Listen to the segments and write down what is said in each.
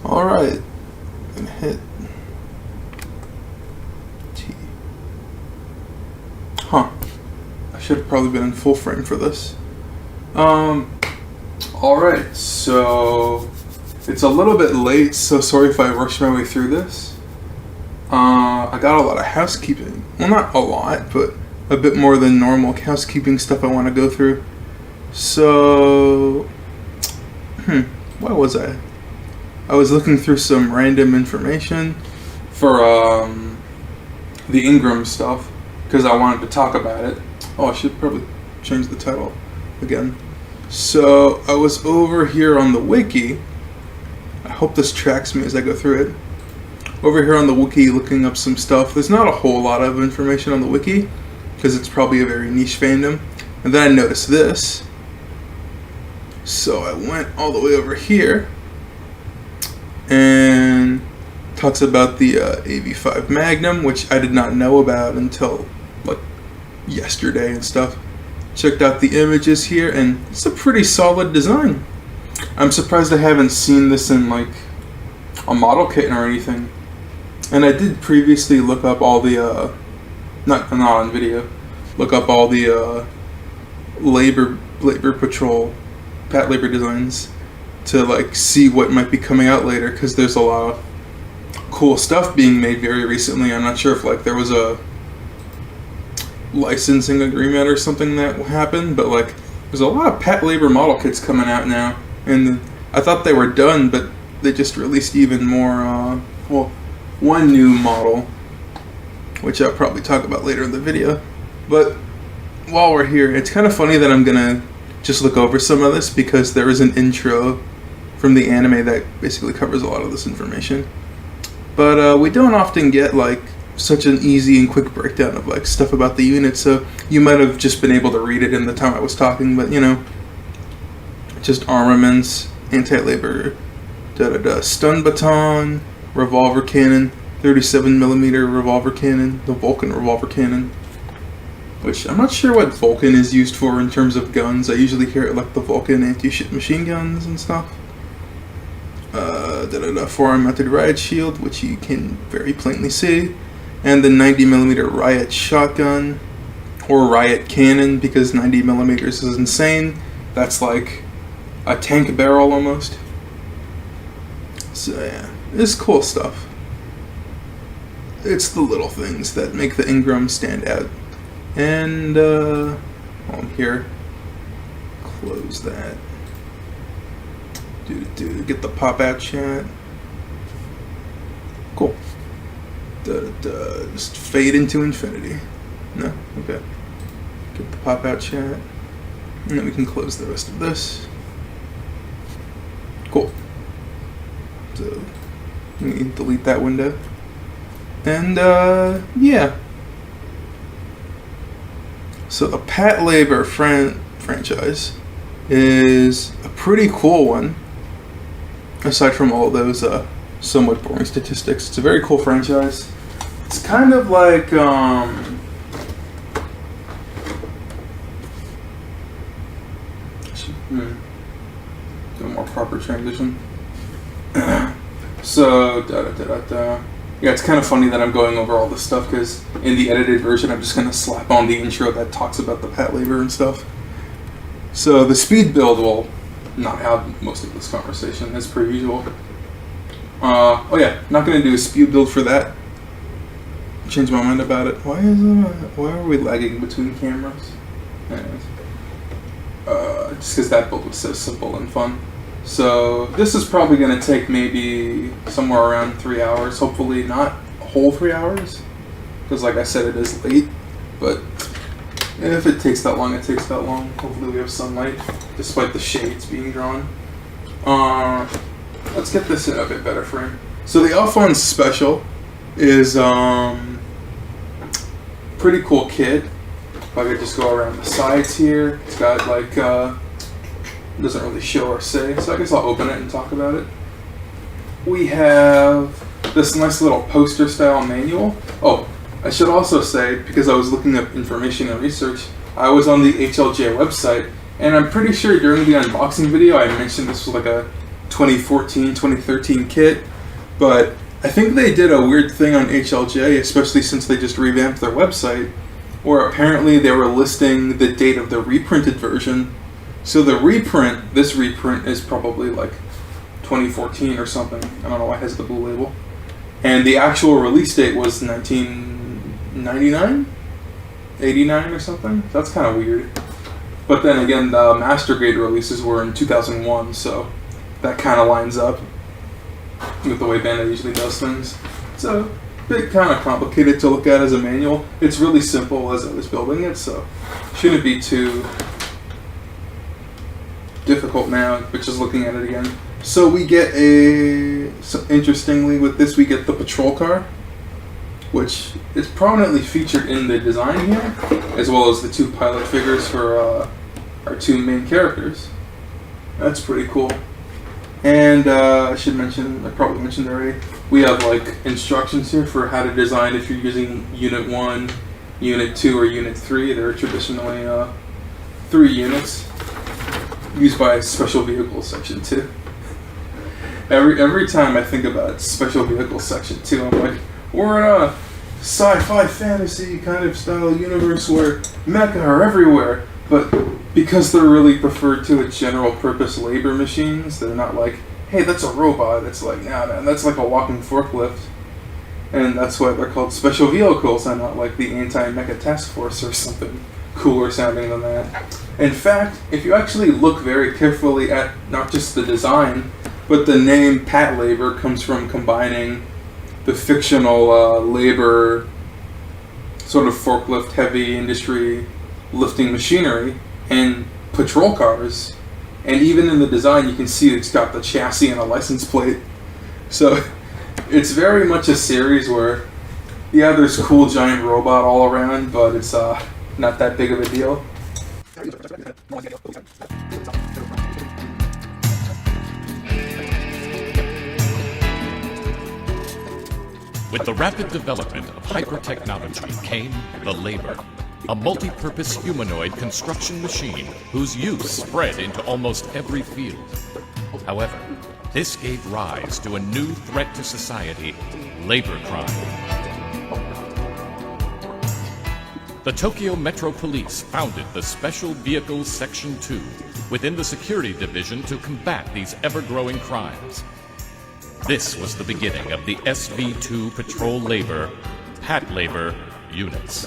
Alright, gonna hit T. Huh. I should have probably been in full frame for this. Alright, so it's a little bit late, so sorry if I rushed my way through this. I got a lot of housekeeping. Well, not a lot, but a bit more than normal housekeeping stuff I want to go through. So, why was I? I was looking through some random information for the Ingram stuff because I wanted to talk about it. Oh, I should probably change the title again. So I was over here on the wiki. I hope this tracks me as I go through it. Over here on the wiki looking up some stuff. There's not a whole lot of information on the wiki because it's probably a very niche fandom. And then I noticed this. So I went all the way over here and talks about the AV5 Magnum, which I did not know about until like yesterday and stuff. Checked out the images here, and it's a pretty solid design. I'm surprised I haven't seen this in like a model kit or anything. And I did previously look up all the not on video, look up all the labor patrol Patlabor designs to like see what might be coming out later, because there's a lot of cool stuff being made very recently. I'm not sure if like there was a licensing agreement or something that happened, but like there's a lot of Patlabor model kits coming out now, and I thought they were done, but they just released even more one new model, which I'll probably talk about later in the video. But while we're here, it's kind of funny that I'm gonna just look over some of this because there is an intro from the anime that basically covers a lot of this information. But we don't often get like such an easy and quick breakdown of like stuff about the unit, so you might have just been able to read it in the time I was talking, but you know, just armaments, anti-labor, stun baton, revolver cannon, 37mm revolver cannon, the Vulcan revolver cannon, which I'm not sure what Vulcan is used for in terms of guns. I usually hear it like the Vulcan anti-ship machine guns and stuff. Forearm mounted riot shield, which you can very plainly see, and the 90mm riot shotgun, or riot cannon, because 90mm is insane. That's like a tank barrel almost. So yeah, it's cool stuff. It's the little things that make the Ingram stand out. And while I'm here, close that. Get the pop out shot. Cool. Just fade into infinity. No? Okay. Get the pop out shot. And then we can close the rest of this. Cool. So, let me delete that window. And, yeah. So the Patlabor franchise is a pretty cool one. Aside from all those somewhat boring statistics, it's a very cool franchise. It's kind of like do a more proper transition. So yeah, it's kind of funny that I'm going over all this stuff because in the edited version I'm just going to slap on the intro that talks about the Patlabor and stuff. So the speed build will not have most of this conversation as per usual. Oh yeah, not going to do a speed build for that. Changed my mind about it. Why are we lagging between cameras? Anyways. Just because that build was so simple and fun. So this is probably going to take maybe somewhere around 3 hours. Hopefully not a whole 3 hours, because like I said, it is late. But if it takes that long, it takes that long. Hopefully we have sunlight, despite the shades being drawn. Let's get this in a bit better frame. So the Alphonse special is pretty cool kit. If I could just go around the sides here, it's got like it doesn't really show or say, so I guess I'll open it and talk about it. We have this nice little poster style manual. Oh, I should also say, because I was looking up information and research, I was on the HLJ website, and I'm pretty sure during the unboxing video I mentioned this was like a 2014, 2013 kit, but I think they did a weird thing on HLJ, especially since they just revamped their website, where apparently they were listing the date of the reprinted version. So the reprint, this reprint is probably like 2014 or something. I don't know why it has the blue label. And the actual release date was 1999? 89 or something? That's kind of weird. But then again, the Master Grade releases were in 2001, so that kind of lines up with the way Bandai usually does things. It's a bit kind of complicated to look at as a manual. It's really simple as I was building it, so shouldn't be too difficult now, but just looking at it again. So we get interestingly with this, we get the patrol car, which is prominently featured in the design here, as well as the two pilot figures for our two main characters. That's pretty cool. And I should mention, I probably mentioned already, we have like instructions here for how to design if you're using Unit 1, Unit 2, or Unit 3. There are traditionally 3 units used by Special Vehicles Section 2. Every time I think about Special Vehicles Section 2, I'm like, we're in a sci-fi fantasy kind of style universe where mecha are everywhere, but because they're really preferred to as general purpose labor machines, they're not like, hey, that's a robot. It's like, nah, man, that's like a walking forklift. And that's why they're called special vehicles and not like the anti-mecha task force or something cooler sounding than that. In fact, if you actually look very carefully at not just the design, but the name Patlabor comes from combining the fictional labor, sort of forklift heavy industry lifting machinery, and patrol cars. And even in the design you can see it's got the chassis and a license plate. So it's very much a series where, yeah, there's cool giant robot all around, but it's not that big of a deal. With the rapid development of hyper-technology came the Labor, a multi-purpose humanoid construction machine whose use spread into almost every field. However, this gave rise to a new threat to society, labor crime. The Tokyo Metro Police founded the Special Vehicles Section 2 within the Security Division to combat these ever-growing crimes. This was the beginning of the SV2 Patrol Labor, Patlabor units.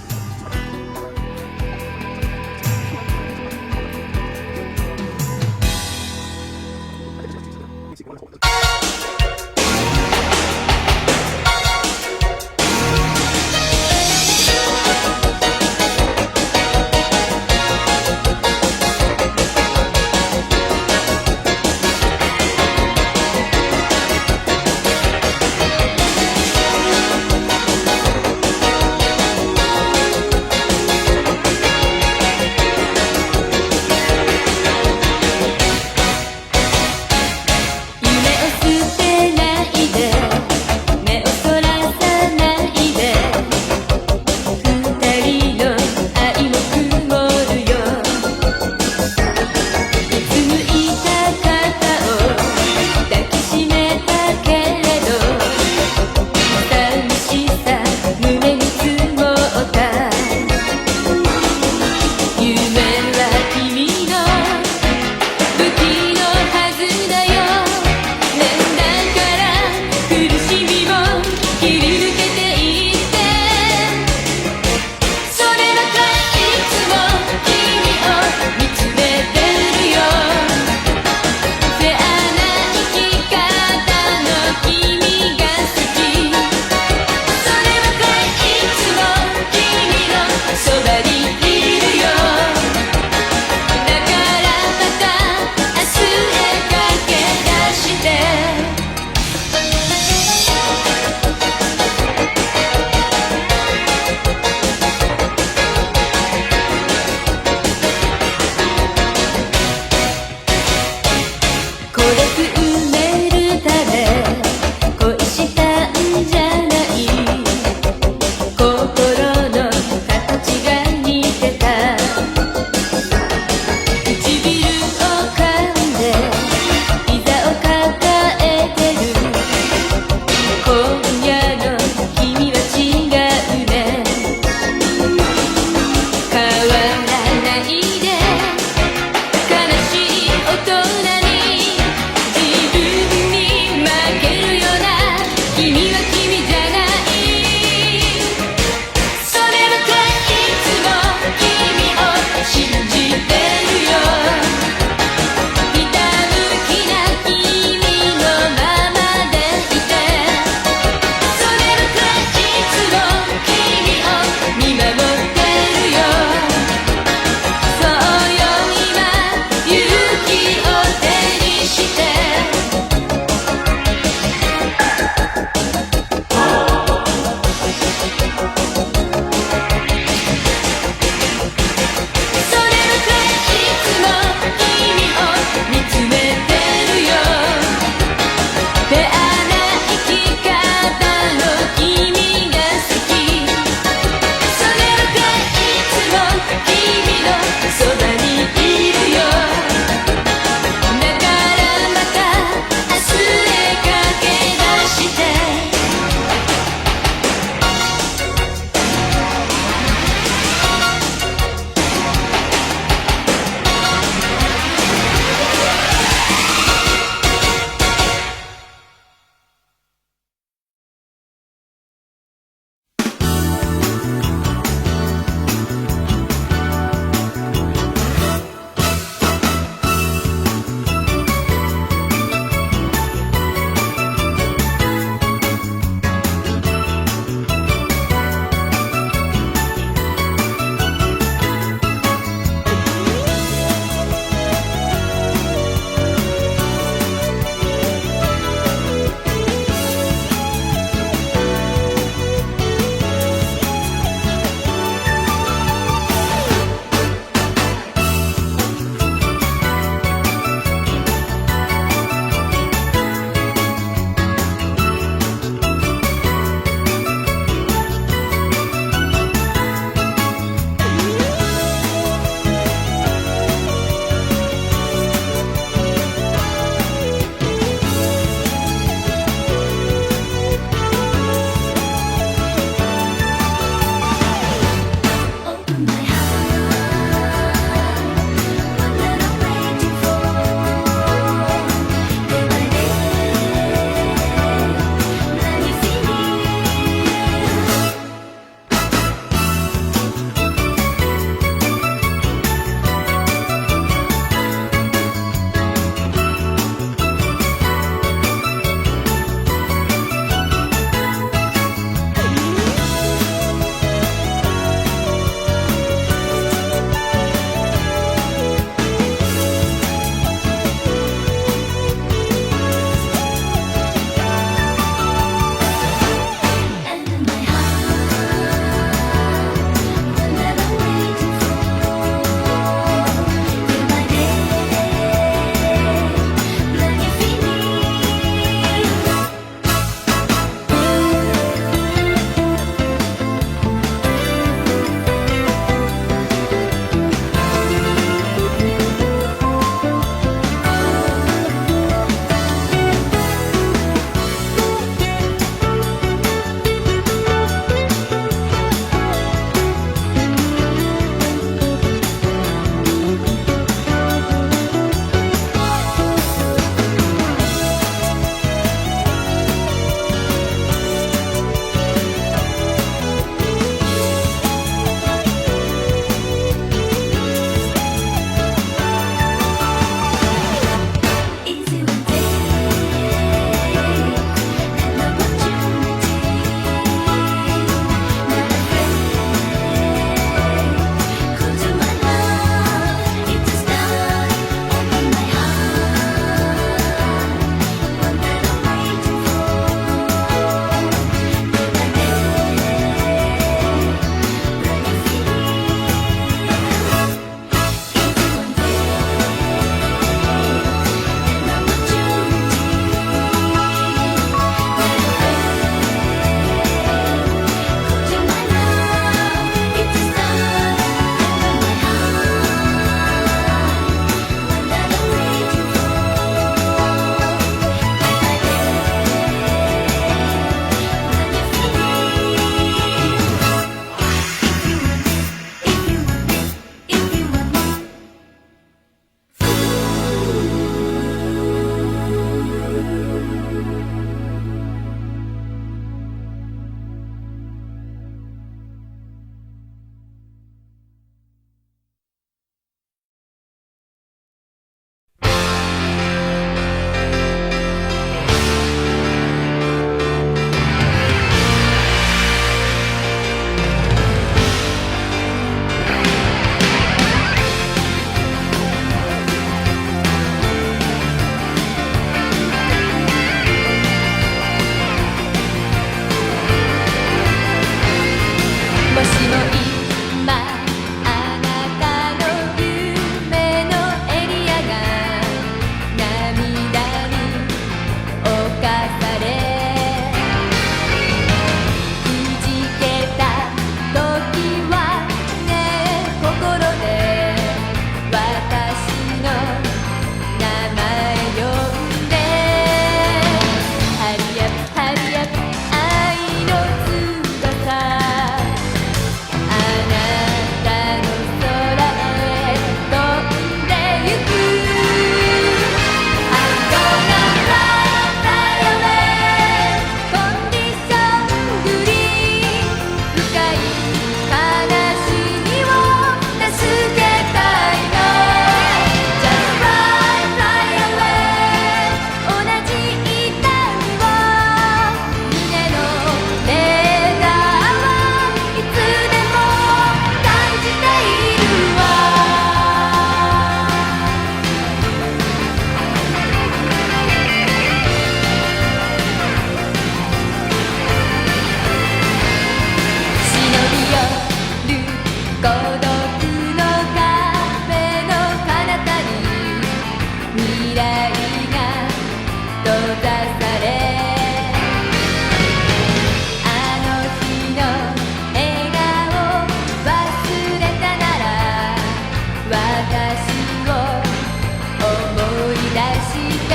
して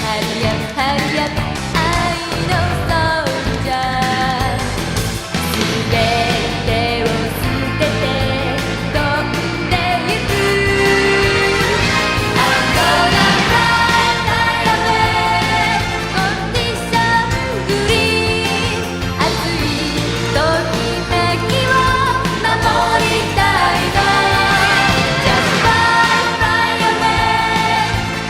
ハリアップハリアップ愛のソルジャーすべてを捨てて飛んでゆく I'm gonna fly fly away コンディショングリーン熱いときめきを守りたいの Just fly fly away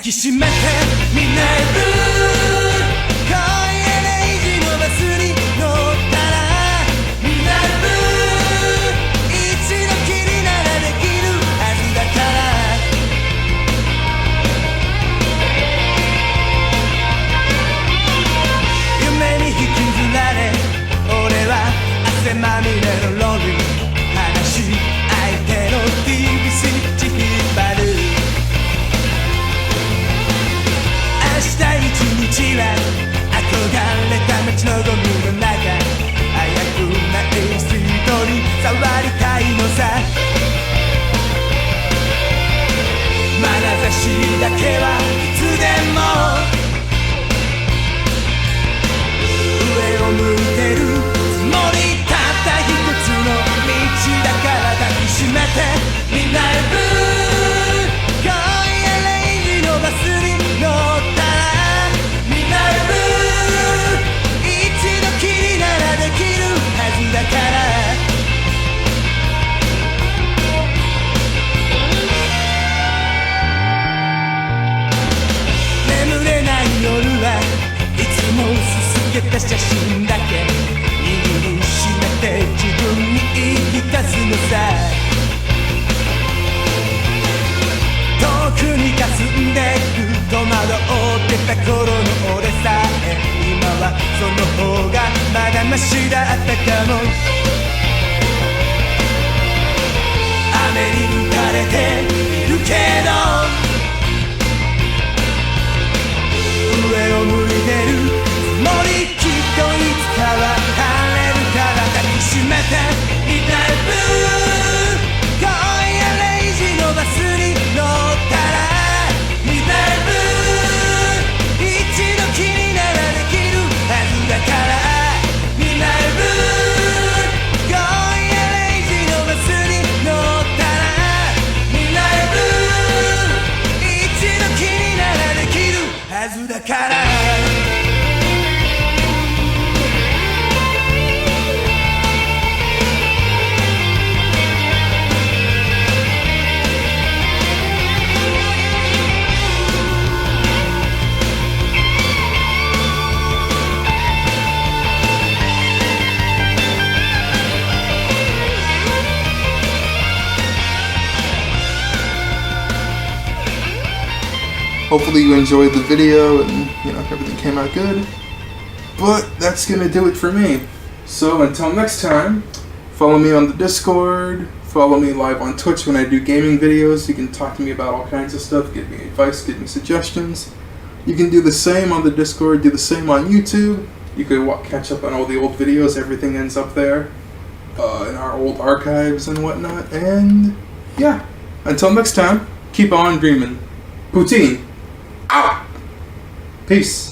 きしめてみんなへブー今夜0時のバスに乗ったらみんなへブー一度きりならできるはずだから夢に引きずられ俺は汗まみれのロビー話し相手の TV スイッチ引っ張る明日一日は憧れた街のゴミの中早くないストリートに触りたいのさ眼差しだけはいつでも上を向いてるつもりたった一つの道だから抱きしめてみんなへブー今夜0時のバスに乗ったらみんなへブー一度きりならできるはずだから眠れない夜はいつもすすげた写真だけ握りしめて自分に言い聞かすのさ遠くに霞んでく戸惑ってた頃の俺さえ今はその方がまだマシだったかも雨に浮かれているけど上を向いてるつもりきっといつかは晴れるから抱きしめていたいブー今夜0時のバスに乗ったらみたいブー一度きりならできるはずだからみたいブー今夜0時のバスに乗ったらみたいブー一度きりならできるはずだからHopefully you enjoyed the video and everything came out good. But that's gonna do it for me. So until next time, follow me on the Discord, follow me live on Twitch when I do gaming videos. You can talk to me about all kinds of stuff, give me advice, give me suggestions. You can do the same on the Discord, do the same on YouTube. You could catch up on all the old videos, everything ends up there in our old archives and whatnot. And yeah, until next time, keep on dreaming. Poutine! Out! Peace!